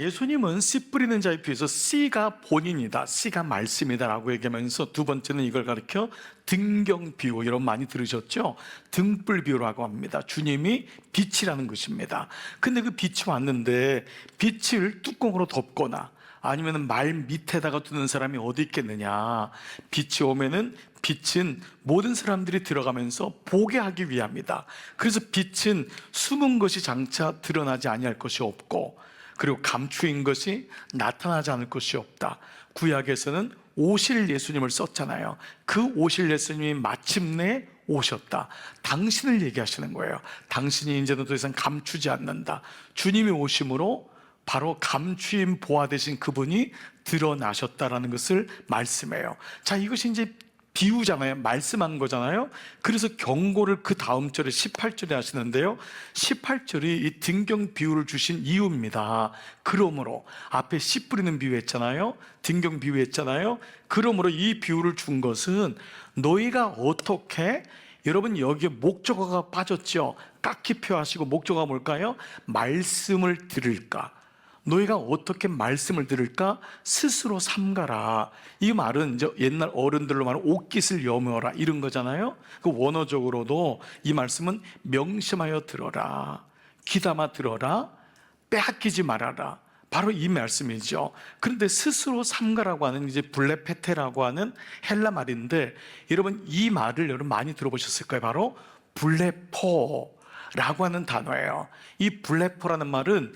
예수님은 씨 뿌리는 자에 비해서 씨가 본인이다, 씨가 말씀이다 라고 얘기하면서 두 번째는 이걸 가리켜 등경 비유, 여러분 많이 들으셨죠? 등불 비유라고 합니다. 주님이 빛이라는 것입니다. 근데 그 빛이 왔는데 빛을 뚜껑으로 덮거나 아니면 말 밑에다가 두는 사람이 어디 있겠느냐. 빛이 오면은 빛은 모든 사람들이 들어가면서 보게 하기 위함이다. 그래서 빛은 숨은 것이 장차 드러나지 아니할 것이 없고, 그리고 감추인 것이 나타나지 않을 것이 없다. 구약에서는 오실 예수님을 썼잖아요. 그 오실 예수님이 마침내 오셨다. 당신을 얘기하시는 거예요. 당신이 이제는 더 이상 감추지 않는다. 주님이 오심으로 바로 감추인 보화 되신 그분이 드러나셨다라는 것을 말씀해요. 자, 이것이 이제 비유잖아요. 말씀한 거잖아요. 그래서 경고를 그 다음 절에 18절에 하시는데요, 18절이 이 등경 비유를 주신 이유입니다. 그러므로, 앞에 씨 뿌리는 비유했잖아요. 등경 비유했잖아요. 그러므로 이 비유를 준 것은 너희가 어떻게, 여러분 여기에 목적어가 빠졌죠. 깍히 표하시고, 목적어가 뭘까요? 말씀을 들을까. 너희가 어떻게 말씀을 들을까? 스스로 삼가라. 이 말은 이제 옛날 어른들로 말하면 옷깃을 여며라 이런 거잖아요. 그 원어적으로도 이 말씀은 명심하여 들어라, 귀담아 들어라, 빼앗기지 말아라, 바로 이 말씀이죠. 그런데 스스로 삼가라고 하는 이제 블레페테라고 하는 헬라 말인데, 여러분 이 말을 여러분 많이 들어보셨을 거예요. 바로 블레포라고 하는 단어예요. 이 블레포라는 말은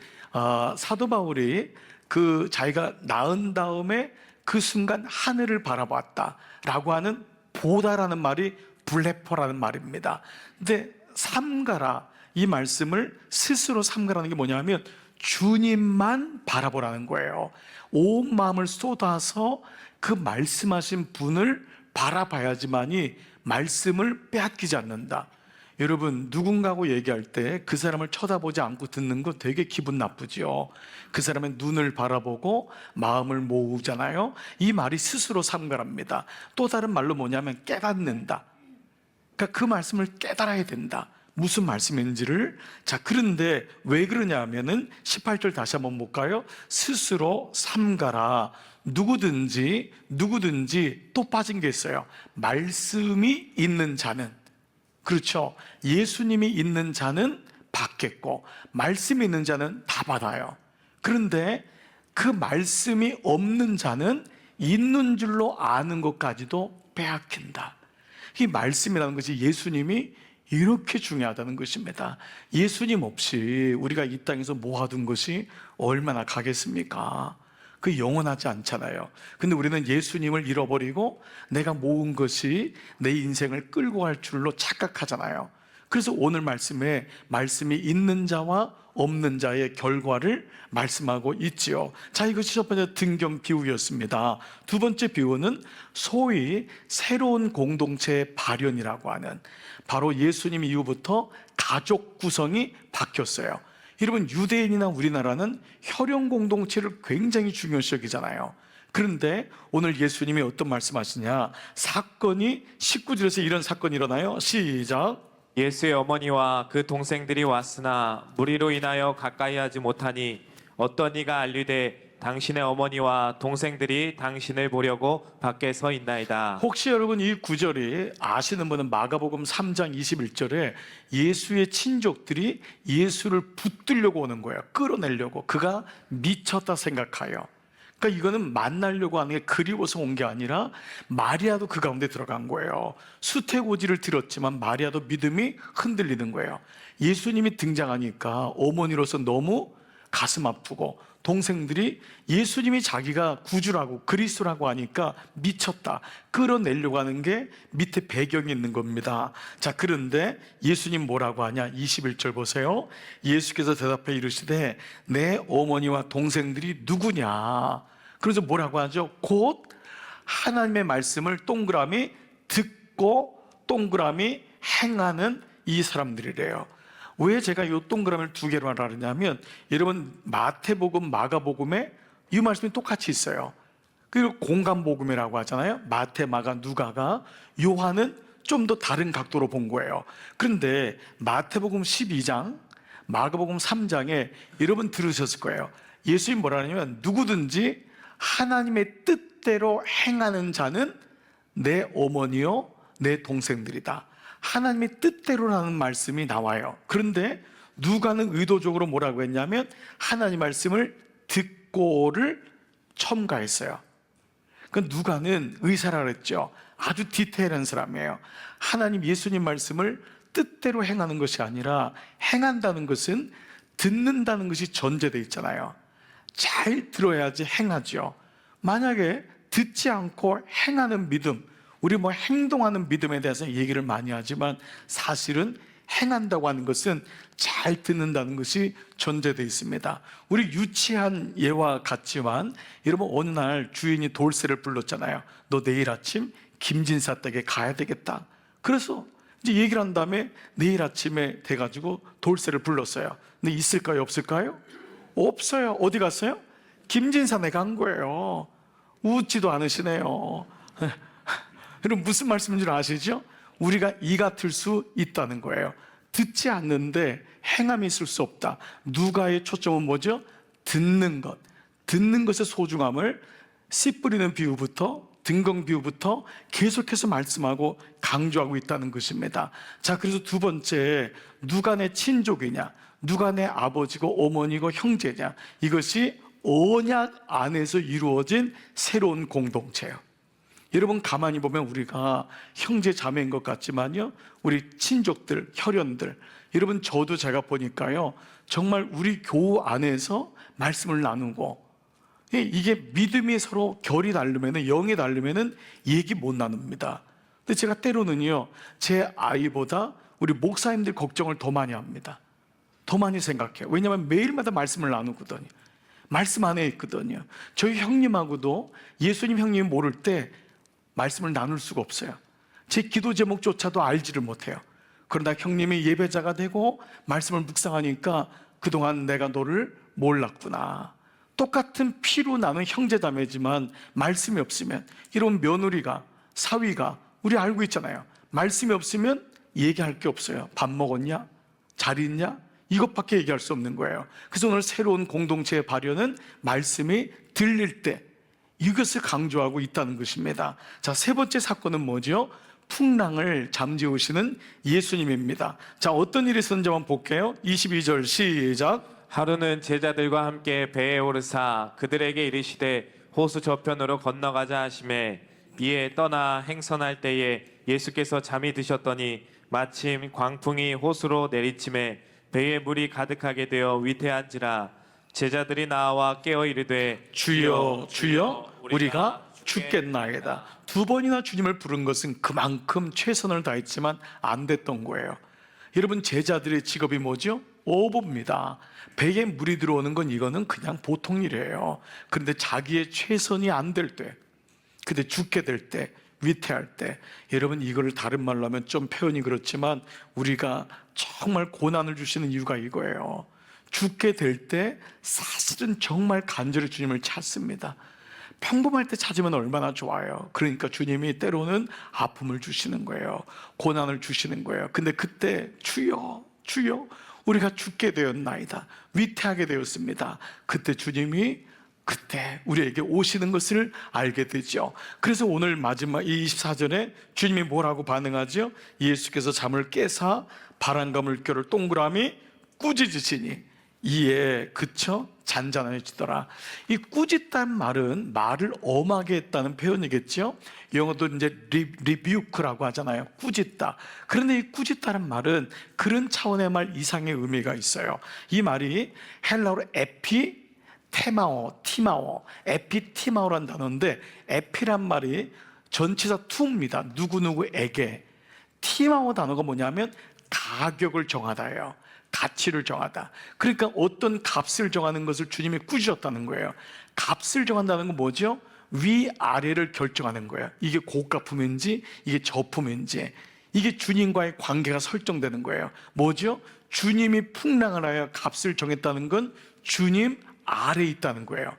사도 바울이 그 자기가 낳은 다음에 그 순간 하늘을 바라봤다라고 하는 보다라는 말이 블레포라는 말입니다. 근데 삼가라, 이 말씀을 스스로 삼가라는 게 뭐냐면 주님만 바라보라는 거예요. 온 마음을 쏟아서 그 말씀하신 분을 바라봐야지만이 말씀을 빼앗기지 않는다. 여러분, 누군가하고 얘기할 때 그 사람을 쳐다보지 않고 듣는 거 되게 기분 나쁘죠. 그 사람의 눈을 바라보고 마음을 모으잖아요. 이 말이 스스로 삼가랍니다. 또 다른 말로 뭐냐면 깨닫는다. 그러니까 그 말씀을 깨달아야 된다. 무슨 말씀인지를. 자, 그런데 왜 그러냐 하면은 18절 다시 한번 볼까요? 스스로 삼가라. 누구든지 또 빠진 게 있어요. 말씀이 있는 자는. 그렇죠. 예수님이 있는 자는 받겠고 말씀이 있는 자는 다 받아요. 그런데 그 말씀이 없는 자는 있는 줄로 아는 것까지도 빼앗긴다. 이 말씀이라는 것이 예수님이 이렇게 중요하다는 것입니다. 예수님 없이 우리가 이 땅에서 모아둔 것이 얼마나 가겠습니까? 그 영원하지 않잖아요. 근데 우리는 예수님을 잃어버리고 내가 모은 것이 내 인생을 끌고 갈 줄로 착각하잖아요. 그래서 오늘 말씀에 말씀이 있는 자와 없는 자의 결과를 말씀하고 있지요. 자, 이것이 첫 번째 등경 비유였습니다. 두 번째 비유는 소위 새로운 공동체의 발현이라고 하는, 바로 예수님 이후부터 가족 구성이 바뀌었어요. 여러분, 유대인이나 우리나라는 혈연 공동체를 굉장히 중요시 여기잖아요. 그런데 오늘 예수님이 어떤 말씀하시냐, 사건이 19절에서 이런 사건이 일어나요. 시작. 예수의 어머니와 그 동생들이 왔으나 무리로 인하여 가까이 하지 못하니 어떤 이가 알리되 당신의 어머니와 동생들이 당신을 보려고 밖에 서 있나이다. 혹시 여러분 이 구절이 아시는 분은 마가복음 3장 21절에 예수의 친족들이 예수를 붙들려고 오는 거예요. 끌어내려고. 그가 미쳤다 생각하여. 그러니까 이거는 만나려고 하는 게 그리워서 온 게 아니라 마리아도 그 가운데 들어간 거예요. 수태고지를 들었지만 마리아도 믿음이 흔들리는 거예요. 예수님이 등장하니까 어머니로서 너무 가슴 아프고, 동생들이 예수님이 자기가 구주라고 그리스도라고 하니까 미쳤다, 끌어내려고 하는 게 밑에 배경이 있는 겁니다. 자, 그런데 예수님 뭐라고 하냐, 21절 보세요. 예수께서 대답해 이르시되 내 어머니와 동생들이 누구냐. 그래서 뭐라고 하죠? 곧 하나님의 말씀을 동그라미 듣고 동그라미 행하는 이 사람들이래요. 왜 제가 이 동그라미를 두 개로 하냐면, 여러분 마태복음, 마가복음에 이 말씀이 똑같이 있어요. 그리고 공간복음이라고 하잖아요. 마태, 마가, 누가가. 요한은 좀 더 다른 각도로 본 거예요. 그런데 마태복음 12장, 마가복음 3장에 여러분 들으셨을 거예요. 예수님 뭐라 하냐면 누구든지 하나님의 뜻대로 행하는 자는 내 어머니요 내 동생들이다. 하나님의 뜻대로라는 말씀이 나와요. 그런데 누가는 의도적으로 뭐라고 했냐면 하나님 말씀을 듣고를 첨가했어요. 그 누가는 의사라 그랬죠. 아주 디테일한 사람이에요. 하나님 예수님 말씀을 뜻대로 행하는 것이 아니라 행한다는 것은 듣는다는 것이 전제되어 있잖아요. 잘 들어야지 행하죠. 만약에 듣지 않고 행하는 믿음, 우리 뭐 행동하는 믿음에 대해서 얘기를 많이 하지만 사실은 행한다고 하는 것은 잘 듣는다는 것이 전제되어 있습니다. 우리 유치한 예와 같지만 여러분 어느 날 주인이 돌쇠를 불렀잖아요. 너 내일 아침 김진사 댁에 가야 되겠다. 그래서 이제 얘기를 한 다음에 내일 아침에 돼가지고 돌쇠를 불렀어요. 근데 있을까요 없을까요? 없어요. 어디 갔어요? 김진산에 간 거예요. 웃지도 않으시네요. 여러분 무슨 말씀인 줄 아시죠? 우리가 이 같을 수 있다는 거예요. 듣지 않는데 행함이 있을 수 없다. 누가의 초점은 뭐죠? 듣는 것. 듣는 것의 소중함을 씨 뿌리는 비유부터 등경 비유부터 계속해서 말씀하고 강조하고 있다는 것입니다. 자, 그래서 두 번째, 누가 내 친족이냐, 누가 내 아버지고 어머니고 형제냐, 이것이 언약 안에서 이루어진 새로운 공동체예요. 여러분 가만히 보면 우리가 형제 자매인 것 같지만요, 우리 친족들, 혈연들, 여러분 저도 제가 보니까요 정말 우리 교우 안에서 말씀을 나누고, 이게 믿음이 서로 결이 다르면, 영이 다르면 얘기 못 나눕니다. 근데 제가 때로는요 제 아이보다 우리 목사님들 걱정을 더 많이 합니다. 더 많이 생각해요. 왜냐하면 매일마다 말씀을 나누거든요. 말씀 안에 있거든요. 저희 형님하고도 예수님 형님이 모를 때 말씀을 나눌 수가 없어요. 제 기도 제목조차도 알지를 못해요. 그러나 형님이 예배자가 되고 말씀을 묵상하니까 그동안 내가 너를 몰랐구나. 똑같은 피로 나눈 형제자매지만 말씀이 없으면, 이런 며느리가, 사위가, 우리 알고 있잖아요. 말씀이 없으면 얘기할 게 없어요. 밥 먹었냐? 잘 있냐? 이것밖에 얘기할 수 없는 거예요. 그래서 오늘 새로운 공동체의 발현은 말씀이 들릴 때 이것을 강조하고 있다는 것입니다. 자, 세 번째 사건은 뭐죠? 풍랑을 잠재우시는 예수님입니다. 자, 어떤 일이 있었는지 한번 볼게요. 22절 시작. 하루는 제자들과 함께 배에 오르사 그들에게 이르시되 호수 저편으로 건너가자 하시매 이에 떠나 행선할 때에 예수께서 잠이 드셨더니 마침 광풍이 호수로 내리침에 배에 물이 가득하게 되어 위태한지라 제자들이 나와 깨어 이르되 주여 주여 우리가 죽겠나이다. 두 번이나 주님을 부른 것은 그만큼 최선을 다했지만 안 됐던 거예요. 여러분 제자들의 직업이 뭐죠? 어부입니다. 배에 물이 들어오는 건 이거는 그냥 보통 일이에요. 그런데 자기의 최선이 안 될 때, 근데 죽게 될 때, 위태할 때, 여러분 이거를 다른 말로 하면 좀 표현이 그렇지만 우리가 정말 고난을 주시는 이유가 이거예요. 죽게 될 때 사실은 정말 간절히 주님을 찾습니다. 평범할 때 찾으면 얼마나 좋아요. 그러니까 주님이 때로는 아픔을 주시는 거예요. 고난을 주시는 거예요. 근데 그때 주여 주여 우리가 죽게 되었나이다, 위태하게 되었습니다. 그때 주님이 그때 우리에게 오시는 것을 알게 되죠. 그래서 오늘 마지막 이 24절에 주님이 뭐라고 반응하죠? 예수께서 잠을 깨사 바람과 물결을 동그라미 꾸짖으시니 이에 그쳐 잔잔해지더라. 이 꾸짖다는 말은 말을 엄하게 했다는 표현이겠죠. 영어도 이제 리뷰크라고 하잖아요. 꾸짖다. 그런데 이 꾸짖다는 말은 그런 차원의 말 이상의 의미가 있어요. 이 말이 헬라어로 에피테마오, 티마오, 에피티마오라는 단어인데, 에피란 말이 전치사 투입니다. 누구누구에게. 티마오 단어가 뭐냐면 가격을 정하다예요. 가치를 정하다. 그러니까 어떤 값을 정하는 것을 주님이 꾸짖었다는 거예요. 값을 정한다는 건 뭐죠? 위아래를 결정하는 거예요. 이게 고가품인지 이게 저품인지, 이게 주님과의 관계가 설정되는 거예요. 뭐죠? 주님이 풍랑을 하여 값을 정했다는 건 주님 아래에 있다는 거예요.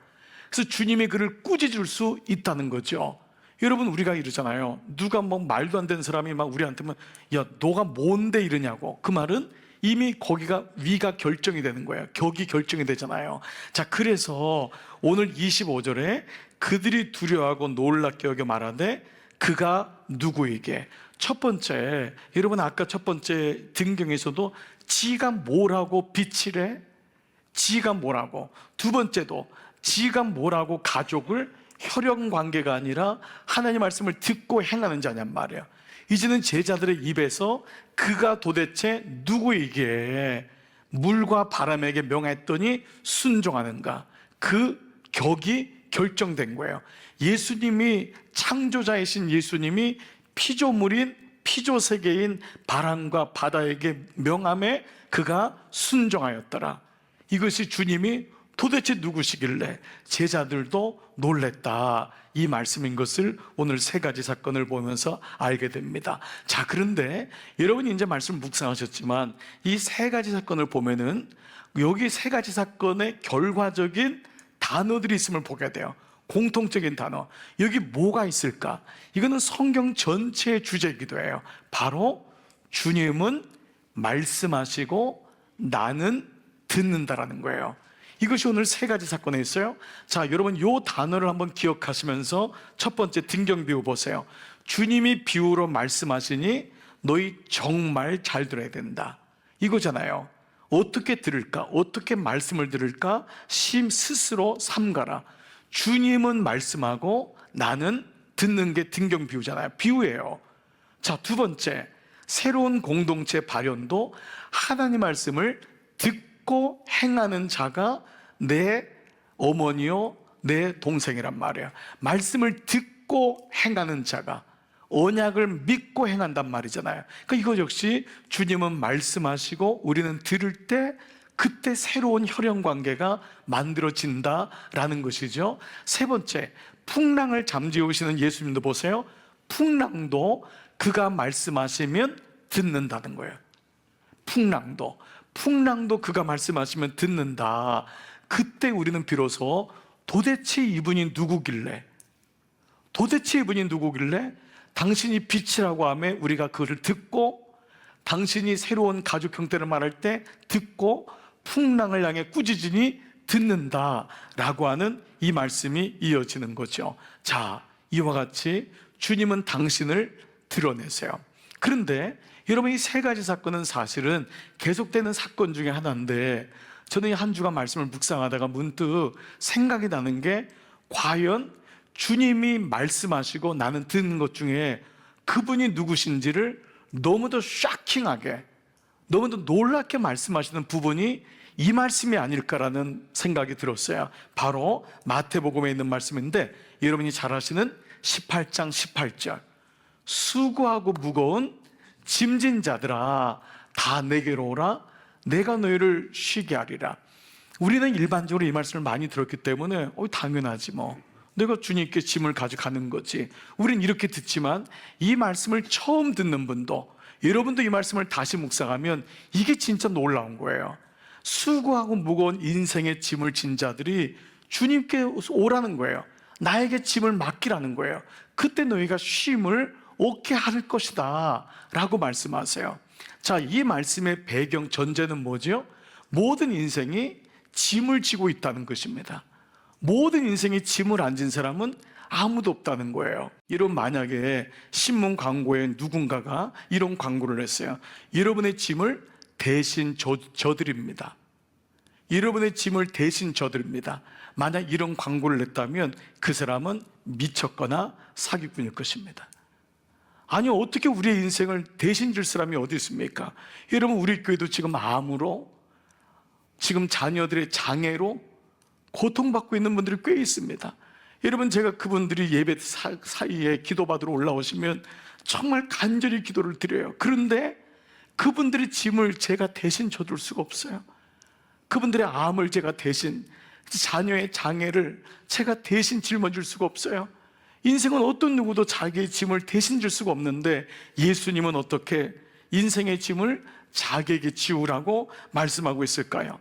그래서 주님이 그를 꾸짖을 수 있다는 거죠. 여러분 우리가 이러잖아요. 누가 뭐 말도 안 되는 사람이 막 우리한테 야 너가 뭔데 이러냐고. 그 말은 이미 거기가 위가 결정이 되는 거예요. 격이 결정이 되잖아요. 자, 그래서 오늘 25절에 그들이 두려워하고 놀랍게 여겨 말하되 그가 누구에게? 첫 번째, 여러분 아까 첫 번째 등경에서도 지가 뭐라고 빛이래? 지가 뭐라고? 두 번째도 지가 뭐라고 가족을 혈연 관계가 아니라 하나님 말씀을 듣고 행하는 자냔 말이에요. 이제는 제자들의 입에서 그가 도대체 누구에게 물과 바람에게 명했더니 순종하는가? 그 격이 결정된 거예요. 예수님이 창조자이신 예수님이 피조물인 피조세계인 바람과 바다에게 명함에 그가 순종하였더라. 이것이 주님이 도대체 누구시길래 제자들도 놀랬다, 이 말씀인 것을 오늘 세 가지 사건을 보면서 알게 됩니다. 자, 그런데 여러분이 이제 말씀 묵상하셨지만 이 세 가지 사건을 보면은 여기 세 가지 사건의 결과적인 단어들이 있음을 보게 돼요. 공통적인 단어. 여기 뭐가 있을까? 이거는 성경 전체의 주제이기도 해요. 바로 주님은 말씀하시고 나는 듣는다라는 거예요. 이것이 오늘 세 가지 사건에 있어요. 자, 여러분 이 단어를 한번 기억하시면서 첫 번째 등경 비유 보세요. 주님이 비유로 말씀하시니 너희 정말 잘 들어야 된다, 이거잖아요. 어떻게 들을까? 어떻게 말씀을 들을까? 심 스스로 삼가라. 주님은 말씀하고 나는 듣는 게 등경 비유잖아요. 비유예요. 자, 두 번째, 새로운 공동체 발현도 하나님 말씀을 듣고 행하는 자가 내 어머니요 내 동생이란 말이에요. 말씀을 듣고 행하는 자가 언약을 믿고 행한단 말이잖아요. 그러니까 이거 역시 주님은 말씀하시고 우리는 들을 때 그때 새로운 혈연 관계가 만들어진다라는 것이죠. 세 번째, 풍랑을 잠재우시는 예수님도 보세요. 풍랑도 그가 말씀하시면 듣는다는 거예요. 풍랑도 그가 말씀하시면 듣는다. 그때 우리는 비로소 도대체 이분이 누구길래, 당신이 빛이라고 하며 우리가 그것을 듣고, 당신이 새로운 가족 형태를 말할 때 듣고 풍랑을 향해 꾸짖으니 듣는다라고 하는 이 말씀이 이어지는 거죠. 자, 이와 같이 주님은 당신을 드러내세요. 그런데 여러분, 이 세 가지 사건은 사실은 계속되는 사건 중에 하나인데, 저는 이 한 주간 말씀을 묵상하다가 문득 생각이 나는 게, 과연 주님이 말씀하시고 나는 듣는 것 중에 그분이 누구신지를 너무도 샤킹하게, 너무도 놀랍게 말씀하시는 부분이 이 말씀이 아닐까라는 생각이 들었어요. 바로 마태복음에 있는 말씀인데, 여러분이 잘 아시는 18장 18절, 수고하고 무거운 짐진 자들아 다 내게로 오라, 내가 너희를 쉬게 하리라. 우리는 일반적으로 이 말씀을 많이 들었기 때문에 당연하지 뭐, 내가 주님께 짐을 가져가는 거지, 우린 이렇게 듣지만, 이 말씀을 처음 듣는 분도, 여러분도 이 말씀을 다시 묵상하면 이게 진짜 놀라운 거예요. 수고하고 무거운 인생의 짐을 진 자들이 주님께 오라는 거예요. 나에게 짐을 맡기라는 거예요. 그때 너희가 쉼을 얻게 할 것이다 라고 말씀하세요. 자, 이 말씀의 배경 전제는 뭐죠? 모든 인생이 짐을 지고 있다는 것입니다. 모든 인생이 짐을 안 진 사람은 아무도 없다는 거예요. 이런, 만약에 신문 광고에 누군가가 이런 광고를 했어요. 여러분의 짐을 대신 저드립니다. 여러분의 짐을 대신 저드립니다. 만약 이런 광고를 냈다면 그 사람은 미쳤거나 사기꾼일 것입니다. 아니, 어떻게 우리의 인생을 대신 줄 사람이 어디 있습니까? 여러분, 우리 교회도 지금 암으로, 지금 자녀들의 장애로 고통받고 있는 분들이 꽤 있습니다. 여러분, 제가 그분들이 예배 사이에 기도받으러 올라오시면 정말 간절히 기도를 드려요. 그런데 그분들의 짐을 제가 대신 져줄 수가 없어요. 그분들의 암을 제가 대신, 자녀의 장애를 제가 대신 짊어질 수가 없어요. 인생은 어떤 누구도 자기의 짐을 대신 질 수가 없는데, 예수님은 어떻게 인생의 짐을 자기에게 지우라고 말씀하고 있을까요?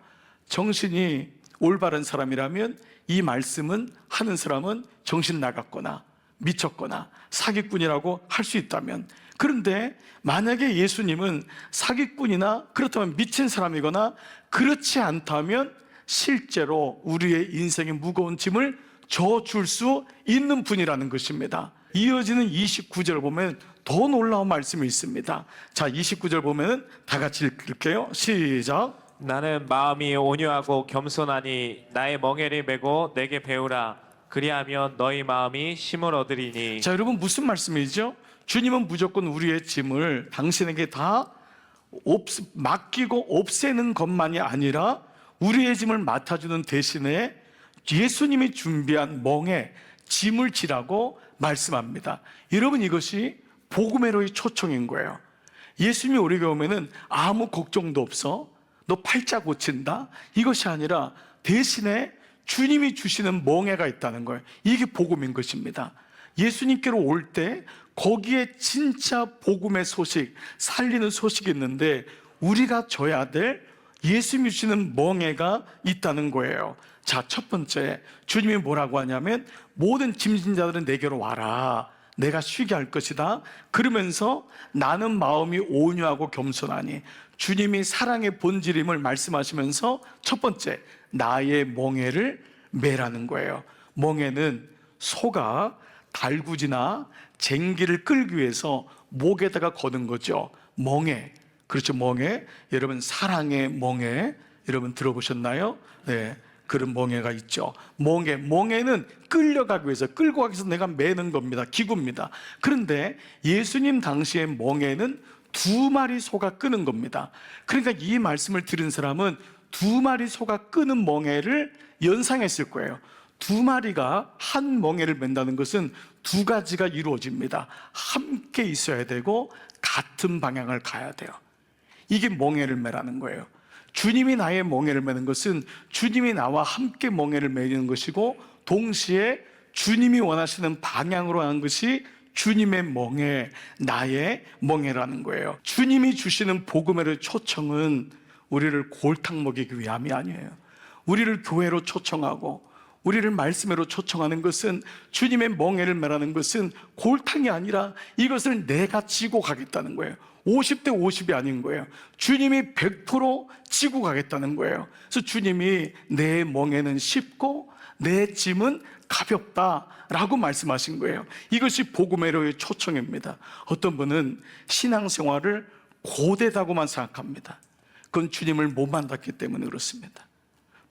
정신이 올바른 사람이라면 이 말씀은 하는 사람은 정신 나갔거나 미쳤거나 사기꾼이라고 할 수 있다면, 그런데 만약에 예수님은 사기꾼이나 그렇다면 미친 사람이거나 그렇지 않다면 실제로 우리의 인생의 무거운 짐을 져줄 수 있는 분이라는 것입니다. 이어지는 29절 보면 더 놀라운 말씀이 있습니다. 자, 29절 보면 다 같이 읽을게요. 시작. 나는 마음이 온유하고 겸손하니 나의 멍에를 메고 내게 배우라. 그리하면 너희 마음이 쉼을 얻으리니. 자, 여러분 무슨 말씀이죠? 주님은 무조건 우리의 짐을 당신에게 다 맡기고 없애는 것만이 아니라 우리의 짐을 맡아주는 대신에 예수님이 준비한 멍에 짐을 지라고 말씀합니다. 여러분, 이것이 복음회로의 초청인 거예요. 예수님이 우리에게 오면은 아무 걱정도 없어, 너 팔자 고친다, 이것이 아니라 대신에 주님이 주시는 멍에가 있다는 거예요. 이게 복음인 것입니다. 예수님께로 올 때 거기에 진짜 복음의 소식, 살리는 소식이 있는데 우리가 져야 될 예수님이 주시는 멍에가 있다는 거예요. 자, 첫 번째, 주님이 뭐라고 하냐면 모든 짐진 자들은 내게로 와라, 내가 쉬게 할 것이다. 그러면서 나는 마음이 온유하고 겸손하니, 주님이 사랑의 본질임을 말씀하시면서 첫 번째, 나의 멍에를 매라는 거예요. 멍에는 소가 달구지나 쟁기를 끌기 위해서 목에다가 거는 거죠. 멍에, 그렇죠, 멍에. 여러분, 사랑의 멍에 여러분 들어보셨나요? 네, 그런 멍에가 있죠. 멍에는 끌려가기 위해서, 끌고 가기 위해서 내가 매는 겁니다. 기구입니다. 그런데 예수님 당시의 멍에는 2마리 소가 끄는 겁니다. 그러니까 이 말씀을 들은 사람은 2마리 소가 끄는 멍에를 연상했을 거예요. 2마리가 한 멍에를 맨다는 것은 2가지가 이루어집니다. 함께 있어야 되고 같은 방향을 가야 돼요. 이게 멍에를 매라는 거예요. 주님이 나의 멍에를 매는 것은 주님이 나와 함께 멍에를 매는 것이고, 동시에 주님이 원하시는 방향으로 하는 것이 주님의 멍에, 나의 멍에라는 거예요. 주님이 주시는 복음의 초청은 우리를 골탕 먹이기 위함이 아니에요. 우리를 교회로 초청하고 우리를 말씀으로 초청하는 것은, 주님의 멍에를 매라는 것은 골탕이 아니라 이것을 내가 지고 가겠다는 거예요. 50대 50이 아닌 거예요. 주님이 100% 지고 가겠다는 거예요. 그래서 주님이 내 멍에는 쉽고 내 짐은 가볍다라고 말씀하신 거예요. 이것이 복음의 초청입니다. 어떤 분은 신앙생활을 고되다고만 생각합니다. 그건 주님을 못 만났기 때문에 그렇습니다.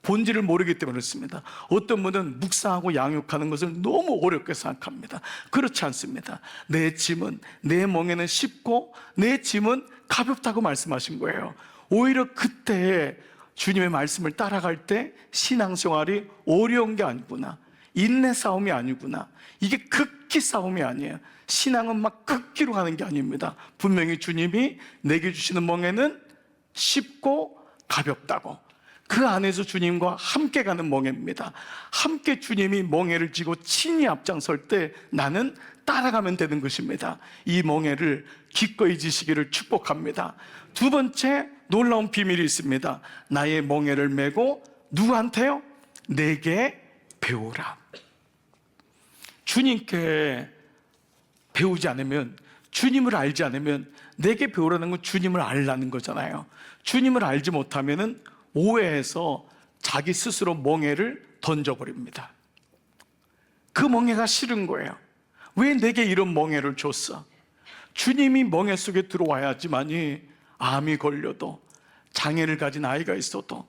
본질을 모르기 때문에 그렇습니다. 어떤 분은 묵상하고 양육하는 것을 너무 어렵게 생각합니다. 그렇지 않습니다. 내 짐은, 내 멍에는 쉽고 내 짐은 가볍다고 말씀하신 거예요. 오히려 그때 주님의 말씀을 따라갈 때 신앙생활이 어려운 게 아니구나, 인내 싸움이 아니구나, 이게 극기 싸움이 아니에요. 신앙은 막 극기로 가는 게 아닙니다. 분명히 주님이 내게 주시는 멍에는 쉽고 가볍다고, 그 안에서 주님과 함께 가는 멍에입니다. 함께 주님이 멍에를 지고 친히 앞장설 때 나는 따라가면 되는 것입니다. 이 멍에를 기꺼이 지시기를 축복합니다. 두 번째 놀라운 비밀이 있습니다. 나의 멍에를 메고 누구한테요? 내게 배우라. 주님께 배우지 않으면, 주님을 알지 않으면, 내게 배우라는 건 주님을 알라는 거잖아요. 주님을 알지 못하면은 오해해서 자기 스스로 멍에를 던져버립니다. 그 멍에가 싫은 거예요. 왜 내게 이런 멍에를 줬어? 주님이 멍에 속에 들어와야지만이 암이 걸려도, 장애를 가진 아이가 있어도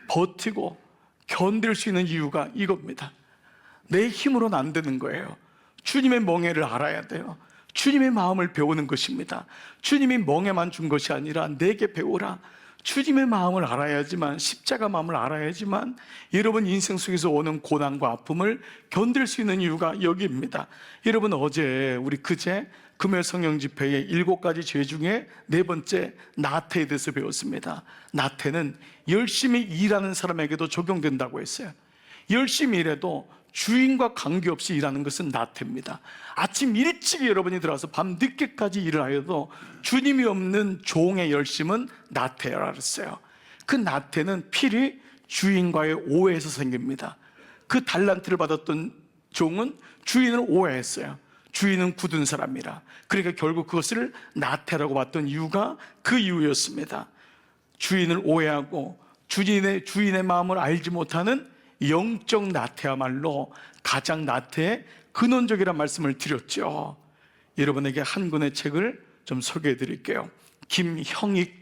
버티고 견딜 수 있는 이유가 이겁니다. 내 힘으로는 안 되는 거예요. 주님의 멍에를 알아야 돼요. 주님의 마음을 배우는 것입니다. 주님이 멍에만 준 것이 아니라 내게 배우라. 주님의 마음을 알아야지만, 십자가 마음을 알아야지만 여러분 인생 속에서 오는 고난과 아픔을 견딜 수 있는 이유가 여기입니다. 여러분, 어제 우리 그제 금요 성령 집회에 7가지 죄 중에 4번째 나태에 대해서 배웠습니다. 나태는 열심히 일하는 사람에게도 적용된다고 했어요. 열심히 일해도 주인과 관계없이 일하는 것은 나태입니다. 아침 일찍 여러분이 들어와서 밤 늦게까지 일을 하여도 주님이 없는 종의 열심은 나태라 그랬어요. 그 나태는 필히 주인과의 오해에서 생깁니다. 그 달란트를 받았던 종은 주인을 오해했어요. 주인은 굳은 사람이라. 그러니까 결국 그것을 나태라고 봤던 이유가 그 이유였습니다. 주인을 오해하고 주인의 마음을 알지 못하는 영적 나태야말로 가장 나태의 근원적이라는 말씀을 드렸죠. 여러분에게 한 권의 책을 좀 소개해 드릴게요. 김형익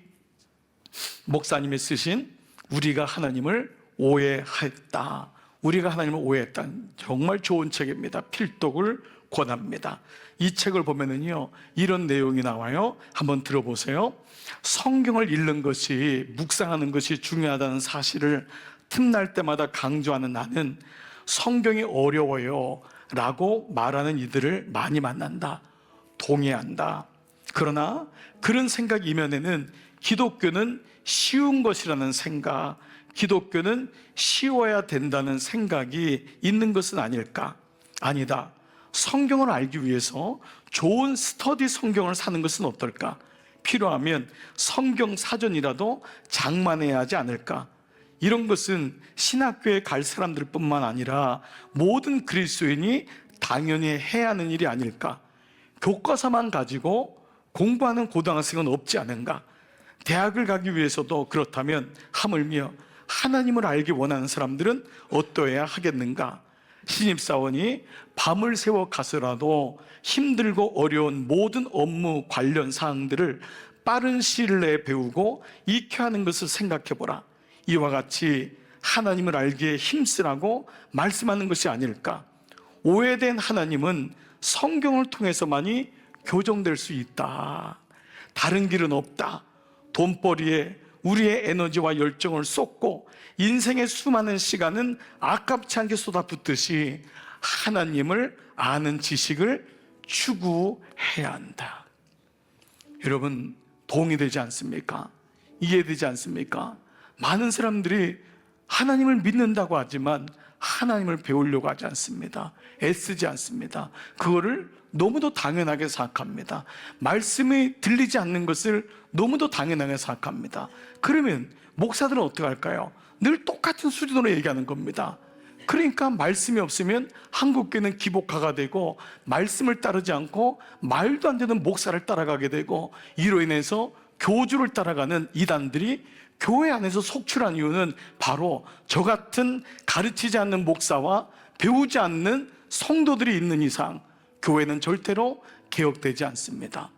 목사님이 쓰신 우리가 하나님을 오해했다. 우리가 하나님을 오해했다. 정말 좋은 책입니다. 필독을 권합니다. 이 책을 보면은요, 이런 내용이 나와요. 한번 들어보세요. 성경을 읽는 것이, 묵상하는 것이 중요하다는 사실을 틈날 때마다 강조하는 나는 성경이 어려워요 라고 말하는 이들을 많이 만난다. 동의한다. 그러나 그런 생각 이면에는 기독교는 쉬운 것이라는 생각, 기독교는 쉬워야 된다는 생각이 있는 것은 아닐까? 아니다. 성경을 알기 위해서 좋은 스터디 성경을 사는 것은 어떨까? 필요하면 성경 사전이라도 장만해야 하지 않을까? 이런 것은 신학교에 갈 사람들 뿐만 아니라 모든 그리스도인이 당연히 해야 하는 일이 아닐까? 교과서만 가지고 공부하는 고등학생은 없지 않은가? 대학을 가기 위해서도 그렇다면 하물며 하나님을 알기 원하는 사람들은 어떠해야 하겠는가? 신입사원이 밤을 새워 가서라도 힘들고 어려운 모든 업무 관련 사항들을 빠른 시일 내에 배우고 익혀야 하는 것을 생각해보라. 이와 같이 하나님을 알기에 힘쓰라고 말씀하는 것이 아닐까? 오해된 하나님은 성경을 통해서만이 교정될 수 있다. 다른 길은 없다. 돈벌이에 우리의 에너지와 열정을 쏟고 인생의 수많은 시간은 아깝지 않게 쏟아붓듯이 하나님을 아는 지식을 추구해야 한다. 여러분, 동의되지 않습니까? 이해되지 않습니까? 많은 사람들이 하나님을 믿는다고 하지만 하나님을 배우려고 하지 않습니다. 애쓰지 않습니다. 그거를 너무도 당연하게 생각합니다. 말씀이 들리지 않는 것을 너무도 당연하게 생각합니다. 그러면 목사들은 어떻게 할까요? 늘 똑같은 수준으로 얘기하는 겁니다. 그러니까 말씀이 없으면 한국교회는 기복화가 되고 말씀을 따르지 않고 말도 안 되는 목사를 따라가게 되고 이로 인해서 교주를 따라가는 이단들이 교회 안에서 속출한 이유는 바로 저 같은 가르치지 않는 목사와 배우지 않는 성도들이 있는 이상 교회는 절대로 개혁되지 않습니다.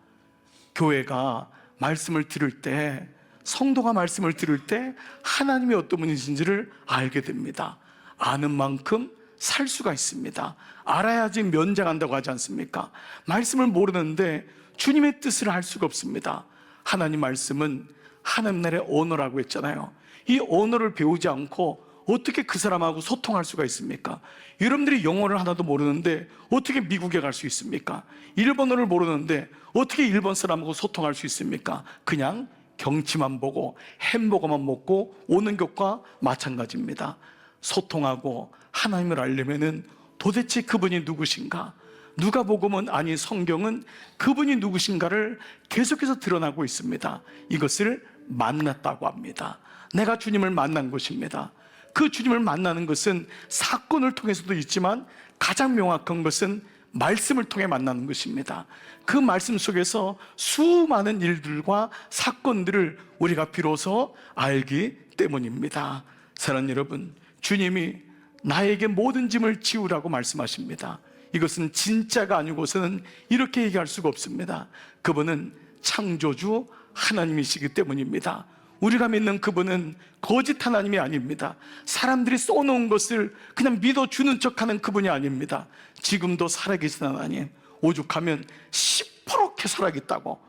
교회가 말씀을 들을 때, 성도가 말씀을 들을 때 하나님이 어떤 분이신지를 알게 됩니다. 아는 만큼 살 수가 있습니다. 알아야지 면장한다고 하지 않습니까? 말씀을 모르는데 주님의 뜻을 알 수가 없습니다. 하나님 말씀은 하나님 나라의 언어라고 했잖아요. 이 언어를 배우지 않고 어떻게 그 사람하고 소통할 수가 있습니까? 여러분들이 영어를 하나도 모르는데 어떻게 미국에 갈 수 있습니까? 일본어를 모르는데 어떻게 일본 사람하고 소통할 수 있습니까? 그냥 경치만 보고 햄버거만 먹고 오는 것과 마찬가지입니다. 소통하고 하나님을 알려면은 도대체 그분이 누구신가? 누가복음은 아니 성경은 그분이 누구신가를 계속해서 드러나고 있습니다. 이것을 만났다고 합니다. 내가 주님을 만난 것입니다. 그 주님을 만나는 것은 사건을 통해서도 있지만 가장 명확한 것은 말씀을 통해 만나는 것입니다. 그 말씀 속에서 수많은 일들과 사건들을 우리가 비로소 알기 때문입니다. 사랑하는 여러분, 주님이 나에게 모든 짐을 지우라고 말씀하십니다. 이것은 진짜가 아니고서는 이렇게 얘기할 수가 없습니다. 그분은 창조주 하나님이시기 때문입니다. 우리가 믿는 그분은 거짓 하나님이 아닙니다. 사람들이 써놓은 것을 그냥 믿어주는 척하는 그분이 아닙니다. 지금도 살아계신 하나님, 오죽하면 시퍼렇게 살아있다고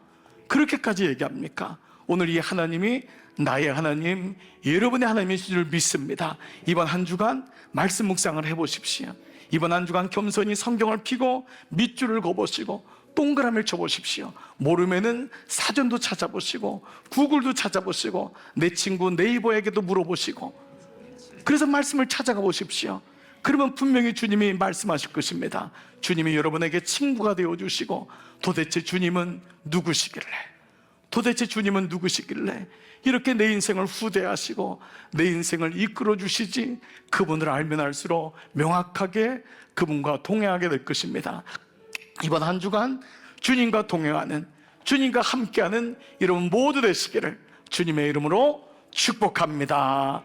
그렇게까지 얘기합니까? 오늘 이 하나님이 나의 하나님, 여러분의 하나님이신 줄 믿습니다. 이번 한 주간 말씀 묵상을 해보십시오. 이번 한 주간 겸손히 성경을 펴고 밑줄을 그어보시고 동그라미를 쳐보십시오. 모르면은 사전도 찾아보시고 구글도 찾아보시고 내 친구 네이버에게도 물어보시고 그래서 말씀을 찾아가 보십시오. 그러면 분명히 주님이 말씀하실 것입니다. 주님이 여러분에게 친구가 되어주시고 도대체 주님은 누구시길래, 도대체 주님은 누구시길래 이렇게 내 인생을 후대하시고 내 인생을 이끌어 주시지, 그분을 알면 알수록 명확하게 그분과 동행하게 될 것입니다. 이번 한 주간 주님과 동행하는, 주님과 함께하는 여러분 모두 되시기를 주님의 이름으로 축복합니다.